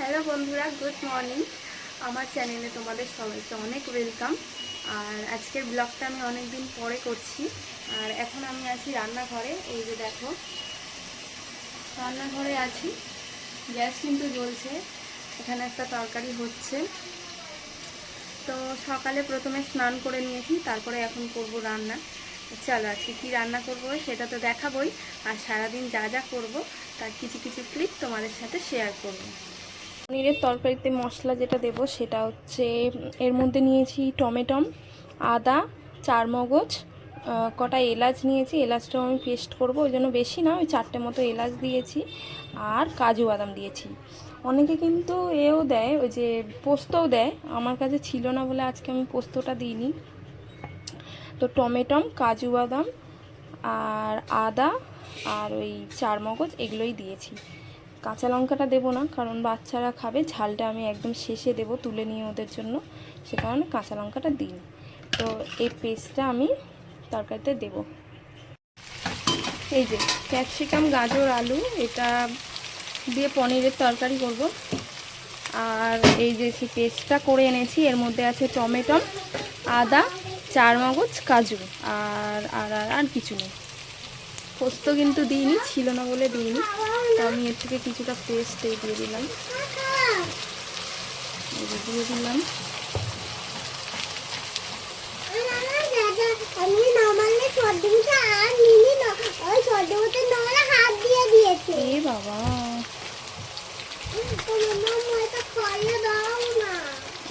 Hello বন্ধুরা, good morning. আমার চ্যানেলে তোমাদের সবাইকে অনেক ওয়েলকাম। আর আজকের ব্লগটা আমি অনেক দিন পরে করছি। আর এখন আমি আছি রান্নাঘরে। এই যে দেখো, রান্নাঘরে আছি, গ্যাস কিন্তু জ্বলছে, এখানে একটা তরকারি হচ্ছে। তো সকালে প্রথমে স্নান করে নিয়েছি, তারপরে এখন করব রান্না। চলো আজকে কী রান্না করব সেটা তো দেখাবই, আর সারাদিন যা যা করব তার কিছু কিছু ক্লিপ তোমাদের সাথে শেয়ার করব। পনিরের তরকারিতে মশলা যেটা দেব সেটা হচ্ছে, এর মধ্যে নিয়েছি টমেটো, আদা, চারমগজ, কটা এলাচ নিয়েছি। এলাচটাও আমি পেস্ট করব, ওই জন্য বেশি না, ওই 4টে মতো এলাচ দিয়েছি। আর কাজু বাদাম দিয়েছি। অনেকে কিন্তু এও দেয়, ওই যে পোস্তও দেয়, আমার কাছে ছিল না বলে আজকে আমি পোস্তটা দিইনি। তো টমেটো, কাজু বাদাম আর আদা আর ওই চারমগজ এগুলোই দিয়েছি। কাঁচা লঙ্কাটা দেবো না, কারণ বাচ্চারা খাবে, ঝালটা আমি একদম শেষে দেবো তুলে নিয়ে ওদের জন্য, সে কারণে কাঁচা লঙ্কাটা দিই। তো এই পেস্টটা আমি তরকারিতে দেব। এই যে ক্যাপসিকাম, গাজর, আলু এটা দিয়ে পনিরের তরকারি করব। আর এই যে পেস্টটা করে এনেছি, এর মধ্যে আছে টমেটো, আদা, চারমগজ, কাজু আর আর আর কিছু নেই। পোস্ত কিন্তু দিইনি, ছিল না বলে দিইনি। তো আমি এর থেকে কিছুটা পেস্ট দিয়ে দিলাম, দিয়ে দিলাম। এ বাবা,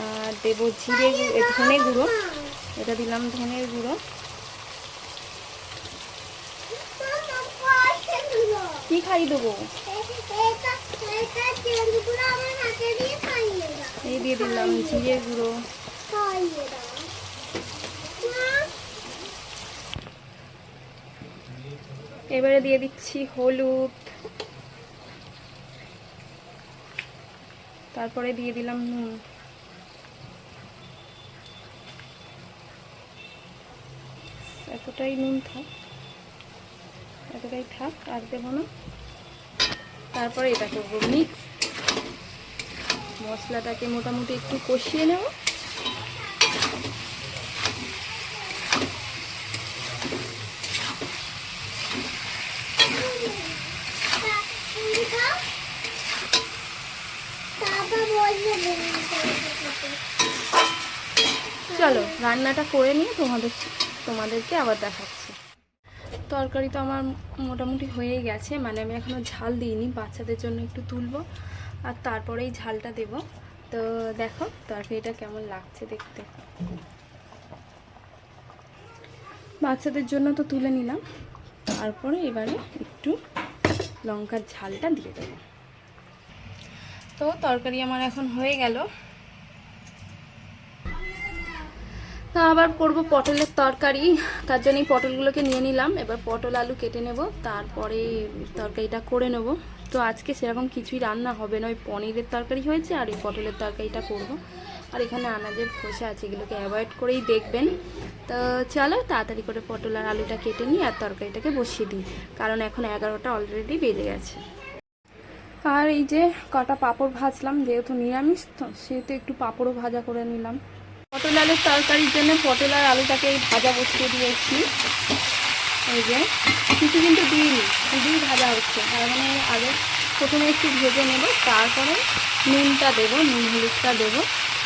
আর দেবো জিরে, ধনে গুঁড়ো, এটা দিলাম ধনের গুঁড়ো। কি খাই দেবো, এই দিয়ে দিলাম জিরে গুঁড়ো। এবারে দিয়ে দিচ্ছি হলুদ, তারপরে দিয়ে দিলাম নুন। এতটাই নুন থাক, এতটাই থাক, আর দেবো না। তারপরে এটা করবো মিক্স, মশলাটাকে মোটামুটি একটু কষিয়ে নেব। চলো রান্নাটা করে নিয়ে তোমাদেরকে আবার দেখাচ্ছি। তরকারি তো আমার মোটামুটি হয়েই গেছে, মানে আমি এখনও ঝাল দিইনি, বাচ্চাদের জন্য একটু তুলবো আর তারপরেই ঝালটা দেব। তো দেখো তরকারিটা কেমন লাগছে দেখতে। বাচ্চাদের জন্য তো তুলে নিলাম, তারপরে এবারে একটু লঙ্কার ঝালটা দিয়ে দেবো। তো তরকারি আমার এখন হয়ে গেল। তা আবার করব পটলের তরকারি, তার জন্যই পটলগুলোকে নিয়ে নিলাম। এবার পটল আলু কেটে নেব, তারপরে তরকারিটা করে নেব। তো আজকে সেরকম কিছুই রান্না হবে না, ওই পনিরের তরকারি হয়েছে আর এই পটলের তরকারিটা করব। আর এখানে আনাজের খোসা আছে, এগুলোকে অ্যাভয়েড করেই দেখবেন। তো চলো তাড়াতাড়ি করে পটল আর আলুটা কেটে নিই আর তরকারিটাকে বসিয়ে দিই, কারণ এখন 11টা অলরেডি বেজে গেছে। আর এই যে কটা পাঁপড় ভাজলাম, যেহেতু নিরামিষ তো সেহেতু একটু পাঁপড়ও ভাজা করে নিলাম। পটল আলুর তরকারির জন্য পটল আর আলুটাকে এই ভাজা বসিয়ে দিয়েছি। এই যে কিছু কিন্তু দিইনি, শুধুই ভাজা হচ্ছে, তার মানে আগে প্রথমে একটু ভেজে নেব, তারপরে নুনটা দেবো, নুন হলুদটা দেবো।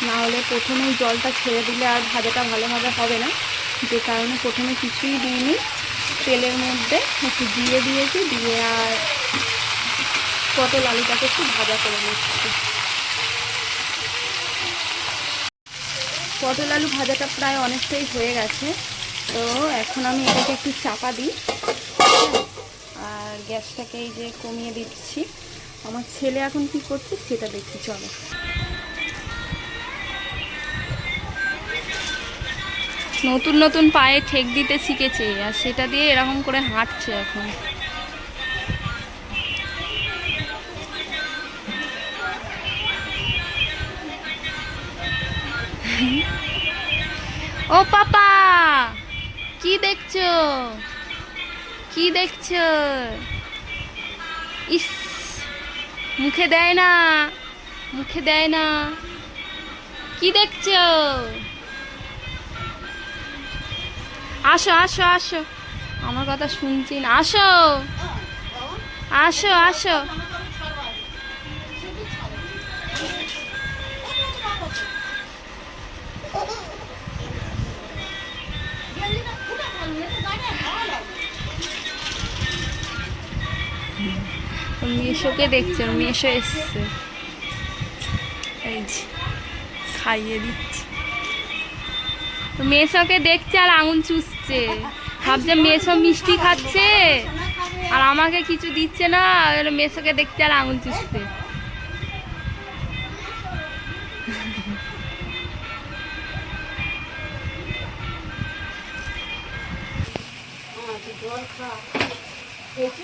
না হলে প্রথমেই জলটা ছেড়ে দিলে আর ভাজাটা ভালোভাবে হবে না, যে কারণে প্রথমে কিছুই দিইনি। তেলের মধ্যে একটু দিয়ে দিয়েছি, দিয়ে আর পটল আলুটাকে একটু ভাজা করে নিচ্ছি। পটল আলু ভাজাটা প্রায় অনেকটাই হয়ে গেছে। তো এখন আমি এটাকে একটু চাপা দিই আর গ্যাসটাকে এই যে কমিয়ে দিচ্ছি। আমার ছেলে এখন কি করছে সেটা দেখি, চলো। নতুন নতুন পায়ে ঠেক দিতে শিখেছে আর সেটা দিয়ে এরকম করে হাঁটছে এখন। ও পাপা, কি দেখছো, কি দেখছো? ইস, মুখে দেয় না, মুখে দেয় না। কি দেখছো? আসো আসো আসো, আমার কথা শুনছি না, আসো আসো আসো। মেশোকে দেখছো? মেশো এসছে, এই যে খাইয়ে দিচ্ছে। মেশোকে দেখছে আর আঙুল চুষছে, ভাবছে মেশো মিষ্টি খাচ্ছে আর আমাকে কিছু দিচ্ছে না, মেশোকে দেখছে আর আঙুল চুষছে।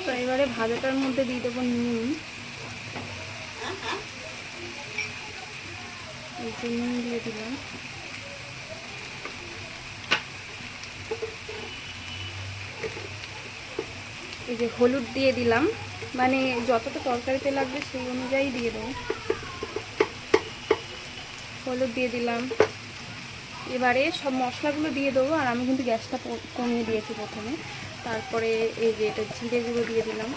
তো এবারে ভাজাটার মধ্যে দিয়ে দেবো নুন, এই যে নুন দিয়ে দিলাম। এই যে হলুদ দিয়ে দিলাম, মানে যতটা তরকারিতে লাগবে সেই অনুযায়ী দিয়ে দেবো। হলুদ দিয়ে দিলাম। এবারে সব মশলাগুলো দিয়ে দেবো, আর আমি কিন্তু গ্যাসটা কমিয়ে দিয়েছি প্রথমে। তারপরে এই যে এটা জিরে গুঁড়ো দিয়ে দিলাম।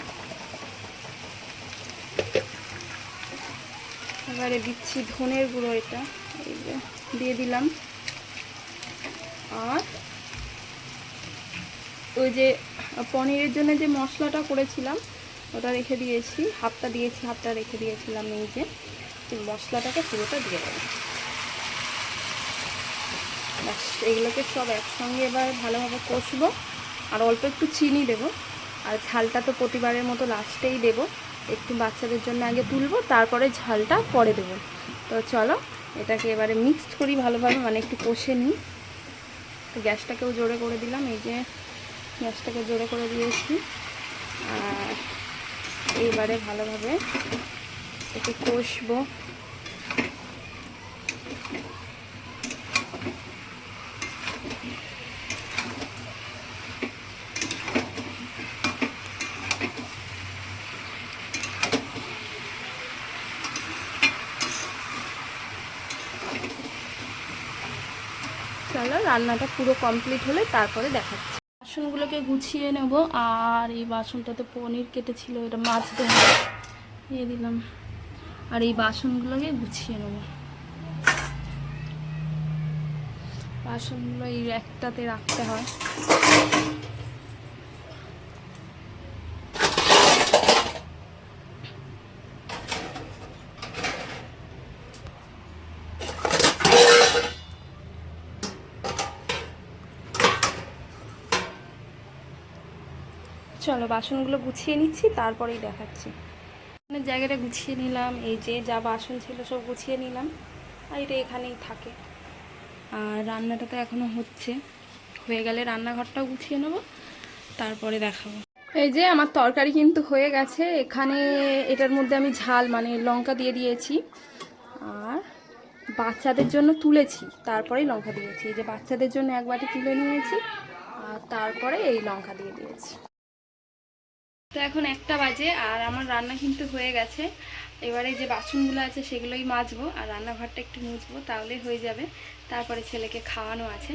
এবারে দিচ্ছি ধনের গুঁড়ো, এটা এই যে দিয়ে দিলাম। আর ওই যে পনিরের জন্য যে মশলাটা করেছিলাম ওটা রেখে দিয়েছি, হাফটা দিয়েছি, হাফটা রেখে দিয়েছিলাম। এই যে মশলাটাকে পুরোটা দিয়ে দেবো। ব্যাস, এগুলোকে সব একসঙ্গে এবার ভালোভাবে কষবো। আর অল্প একটু চিনি দেবো। আর ঝালটা তো প্রতিবারের মতো লাস্টেই দেবো, একটু বাচ্চাদের জন্য আগে তুলবো, তারপরে ঝালটা পরে দেবো। তো চলো এটাকে এবারে মিক্সড করি ভালোভাবে, মানে একটু কষে নিই। তো গ্যাসটাকেও জোরে করে দিলাম, এই যে গ্যাসটাকে জোরে করে দিয়েছি। আর এইবারে ভালোভাবে একে কষবো। চলো রান্নাটা পুরো কমপ্লিট হলে তারপরে দেখাচ্ছি। বাসনগুলোকে গুছিয়ে নেব। আর এই বাসনটাতে পনির কেটেছিল, এটা মাজতে হবে, দিয়ে দিলাম। আর এই বাসনগুলোকে গুছিয়ে নেব। বাসনগুলো এই একটাতে রাখতে হয়। চলো বাসনগুলো গুছিয়ে নিচ্ছি, তারপরেই দেখাচ্ছি। জায়গাটা গুছিয়ে নিলাম, এই যে যা বাসন ছিল সব গুছিয়ে নিলাম। আর এটা এখানেই থাকে। আর রান্নাটা তো এখনও হচ্ছে, হয়ে গেলে রান্নাঘরটাও গুছিয়ে নেব, তারপরে দেখাবো। এই যে আমার তরকারি কিন্তু হয়ে গেছে। এখানে এটার মধ্যে আমি ঝাল মানে লঙ্কা দিয়ে দিয়েছি, আর বাচ্চাদের জন্য তুলেছি, তারপরেই লঙ্কা দিয়েছি। এই যে বাচ্চাদের জন্য এক বাটি তুলে নিয়েছি, আর তারপরে এই লঙ্কা দিয়ে দিয়েছি। তো এখন 1টা বাজে, আর আমার রান্না কিন্তু হয়ে গেছে। এবারে যে বাসনগুলো আছে সেগুলোই মাজবো, আর রান্নাঘরটা একটু মুছবো, তাহলেই হয়ে যাবে। তারপরে ছেলেকে খাওয়ানো আছে।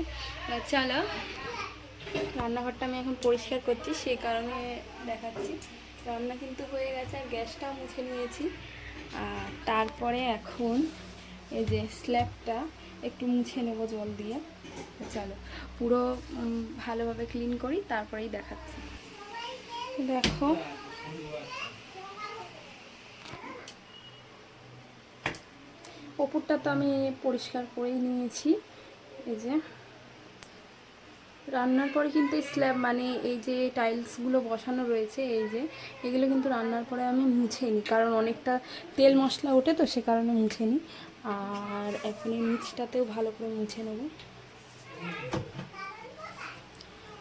চলো রান্নাঘরটা আমি এখন পরিষ্কার করছি, সেই কারণে দেখাচ্ছি। রান্না কিন্তু হয়ে গেছে, আর গ্যাসটাও মুছে নিয়েছি। আর তারপরে এখন এই যে স্ল্যাবটা একটু মুছে নেবো জল দিয়ে। চলো পুরো ভালোভাবে ক্লিন করি, তারপরেই দেখাচ্ছি। দেখো ওপরটা তো আমি পরিষ্কার করেই নিয়েছি। এই যে রান্নার পরে কিন্তু এই স্ল্যাব মানে এই যে টাইলসগুলো বসানো রয়েছে, এই যে এগুলো কিন্তু রান্নার পরে আমি মুছে নিই, কারণ অনেকটা তেল মশলা ওঠে, তো সে কারণে মুছে নিই। আর এখন এই নিচটাতেও ভালো করে মুছে নেব।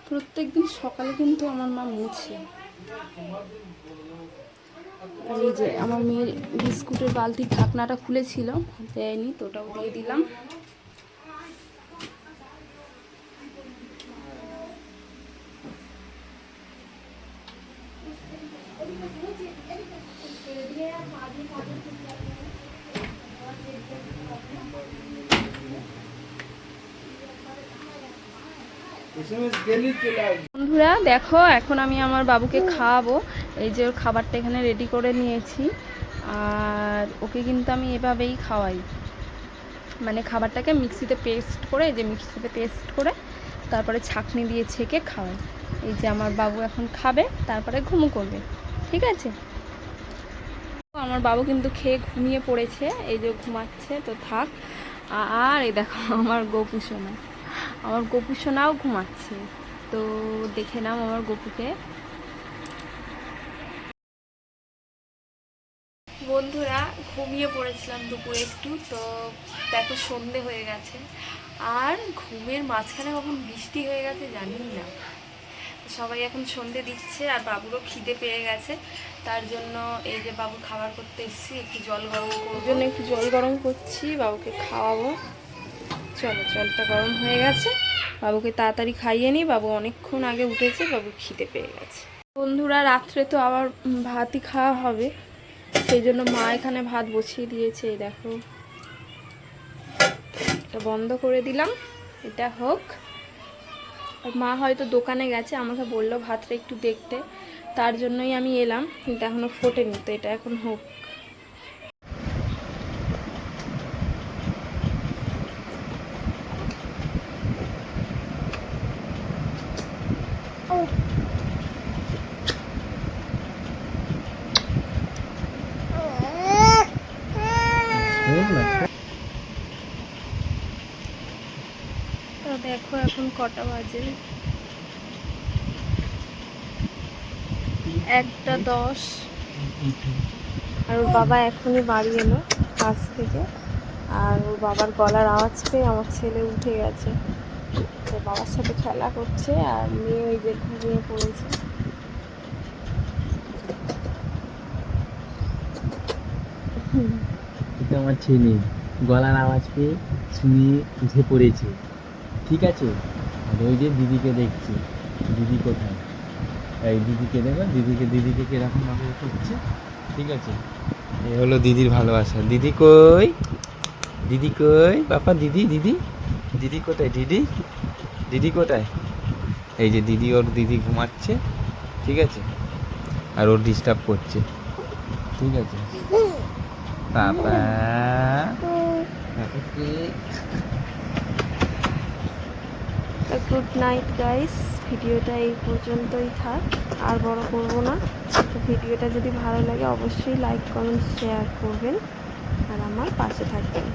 প্রত্যেক দিন সকালে কিন্তু আমার মা মুছে। আর এই যে আমার মেয়ের বিস্কুটের বালতির ঢাকনাটা খুলেছিল, দেয়নি, তো ওটাও দিয়ে দিলাম। বন্ধুরা দেখো, এখন আমি আমার বাবুকে খাওয়াবো। এই যে ওর খাবারটা এখানে রেডি করে নিয়েছি, আর ওকে কিন্তু আমি এভাবেই খাওয়াই, মানে খাবারটাকে মিক্সিতে পেস্ট করে তারপরে ছাঁকনি দিয়ে ছেঁকে খাওয়াই। এই যে আমার বাবু এখন খাবে, তারপরে ঘুমু করবে, ঠিক আছে। আমার বাবু কিন্তু খেয়ে ঘুমিয়ে পড়েছে, এই যে ঘুমাচ্ছে, তো থাক। আর এই দেখো আমার গপু সোনাও ঘুমাচ্ছে, তো দেখে নাও আমার গপুকে। বন্ধুরা ঘুমিয়ে পড়েছিলাম দুপুরে একটু, তো দেখো সন্ধে হয়ে গেছে, আর ঘুমের মাঝখানে কখন বৃষ্টি হয়ে গেছে জানি না। সবাই এখন সন্ধে দিচ্ছে, আর বাবুরও খিদে পেয়ে গেছে, তার জন্য এই যে বাবু খাবার করতে এসেছি, একটু জল গরম করছি, বাবুকে খাওয়াবো। চলো, জলটা গরম হয়ে গেছে, বাবুকে তাড়াতাড়ি খাইয়ে নিই, বাবু অনেকক্ষণ আগে উঠেছে, বাবু খিদে পেয়ে গেছে। বন্ধুরা রাত্রে তো আবার ভাতই খাওয়া হবে, সেই জন্য মা এখানে ভাত বসিয়ে দিয়েছে। এই দেখো, এটা বন্ধ করে দিলাম, এটা হোক। আর মা হয়তো দোকানে গেছে, আমাকে বললো ভাতটা একটু দেখতে, তার জন্যই আমি এলাম, কিন্তু এখনো ফোটেনি, তো এটা এখন হোক। তো দেখো এখন কটা বাজে, 1:10। আর ওর বাবা এখনই বাড়ি এলো কাজ থেকে, আর ওর বাবার গলার আওয়াজ পেয়ে আমার ছেলে উঠে গেছে, তো বাবার সাথে খেলা করছে, আর মেয়ে ওই যে ঘুমিয়ে পড়েছে। এটা আমার ছেলে গলার আওয়াজ পেয়ে শুয়ে উঠে পড়েছে, ঠিক আছে। আর ওই যে দিদিকে দেখছি, দিদি কোথায়, এই দিদিকে দেখো, দিদিকে কিরকম ভাবে করছে, ঠিক আছে। এ হলো দিদির ভালোবাসা। দিদি কই বাপা, দিদি কোথায়, দিদি কোথায়? এই যে দিদি ঘুমাচ্ছে, ঠিক আছে, আর ওর ডিস্টার্ব করছে, ঠিক আছে। পাপা গুড নাইট গাইস, ভিডিওটা এই পর্যন্তই থাক, আর বড় করব না। তো ভিডিওটা যদি ভালো লাগে অবশ্যই লাইক কমেন্ট শেয়ার করবেন, আর আমার পাশে থাকবেন।